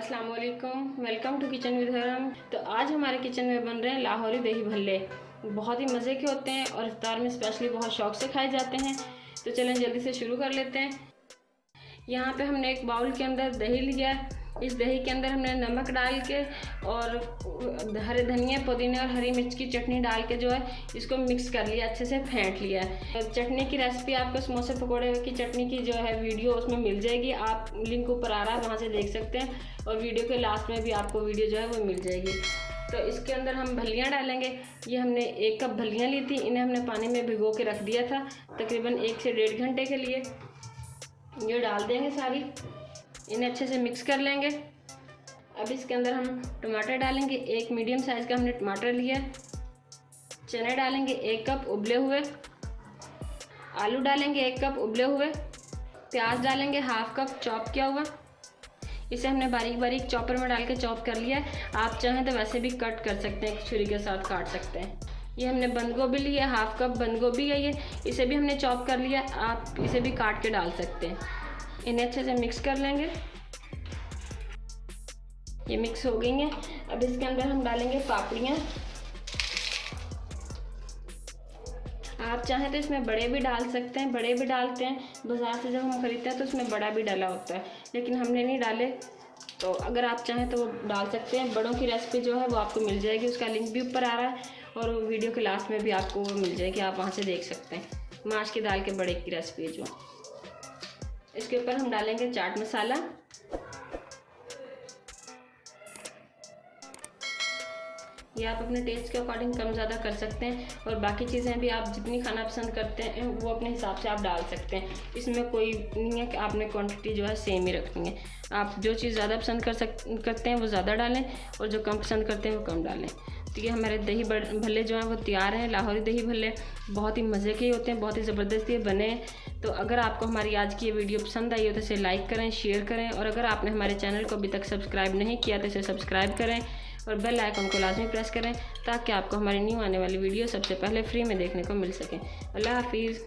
अस्सलाम वालेकुम, welcome to kitchen with हरम। तो आज हमारे किचन में बन रहे हैं लाहौरी दही भल्ले। बहुत ही मज़े के होते हैं और इफ्तार में स्पेशली बहुत शौक से खाए जाते हैं। तो चलें जल्दी से शुरू कर लेते हैं। यहाँ पे हमने एक बाउल के अंदर दही लिया। इस दही के अंदर हमने नमक डाल के और हरे धनिया, पुदीने और हरी मिर्च की चटनी डाल के जो है इसको मिक्स कर लिया, अच्छे से फेंट लिया है। चटनी की रेसिपी आपको समोसे पकौड़े की चटनी की जो है वीडियो उसमें मिल जाएगी। आप लिंक ऊपर आ रहा है, वहाँ से देख सकते हैं। और वीडियो के लास्ट में भी आपको वीडियो जो है वो मिल जाएगी। तो इसके अंदर हम भल्लियाँ डालेंगे। ये हमने 1 कप भल्लियाँ ली थी, इन्हें हमने पानी में भिगो के रख दिया था तकरीबन 1 से 1.5 घंटे के लिए। ये डाल देंगे सारी, इन्हें अच्छे से मिक्स कर लेंगे। अब इसके अंदर हम टमाटर डालेंगे। 1 मीडियम साइज़ का हमने टमाटर लिया। चने डालेंगे 1 कप उबले हुए। आलू डालेंगे 1 कप उबले हुए। प्याज डालेंगे 1/2 कप चॉप किया हुआ। इसे हमने बारीक बारीक चॉपर में डाल के चॉप कर लिया है। आप चाहें तो वैसे भी कट कर सकते हैं, छुरी के साथ काट सकते हैं। ये हमने बंद गोभी लिया, 1/2 कप बंद गोभी है ये, इसे भी हमने चॉप कर लिया। आप इसे भी काट के डाल सकते हैं। इन्हें अच्छे से मिक्स कर लेंगे। ये मिक्स हो गई हैं। अब इसके अंदर हम डालेंगे पापड़ियाँ। आप चाहें तो इसमें बड़े भी डाल सकते हैं, बड़े भी डालते हैं। बाज़ार से जब हम ख़रीदते हैं तो उसमें बड़ा भी डाला होता है, लेकिन हमने नहीं डाले। तो अगर आप चाहें तो वो डाल सकते हैं। बड़ों की रेसिपी जो है वो आपको मिल जाएगी, उसका लिंक भी ऊपर आ रहा है और वीडियो के लास्ट में भी आपको वो मिल जाएगी, आप वहाँ से देख सकते हैं। माश की दाल के बड़े की रेसिपी जो। इसके ऊपर हम डालेंगे चाट मसाला। ये आप अपने टेस्ट के अकॉर्डिंग कम ज़्यादा कर सकते हैं। और बाकी चीज़ें भी आप जितनी खाना पसंद करते हैं वो अपने हिसाब से आप डाल सकते हैं। इसमें कोई नहीं है कि आपने क्वांटिटी जो है सेम ही रखनी है। आप जो चीज़ ज़्यादा पसंद करते हैं वो ज़्यादा डालें और जो कम पसंद करते हैं वो कम डालें। तो ये हमारे दही भल्ले जो हैं वो तैयार हैं। लाहौरी दही भल्ले बहुत ही मज़े के होते हैं, बहुत ही ज़बरदस्त ये बने हैं। तो अगर आपको हमारी आज की ये वीडियो पसंद आई हो तो इसे लाइक करें, शेयर करें। और अगर आपने हमारे चैनल को अभी तक सब्सक्राइब नहीं किया तो इसे सब्सक्राइब करें और बेल आइकन को लाजमी प्रेस करें ताकि आपको हमारी न्यू आने वाली वीडियो सबसे पहले फ्री में देखने को मिल सके। अल्लाह हाफिज़।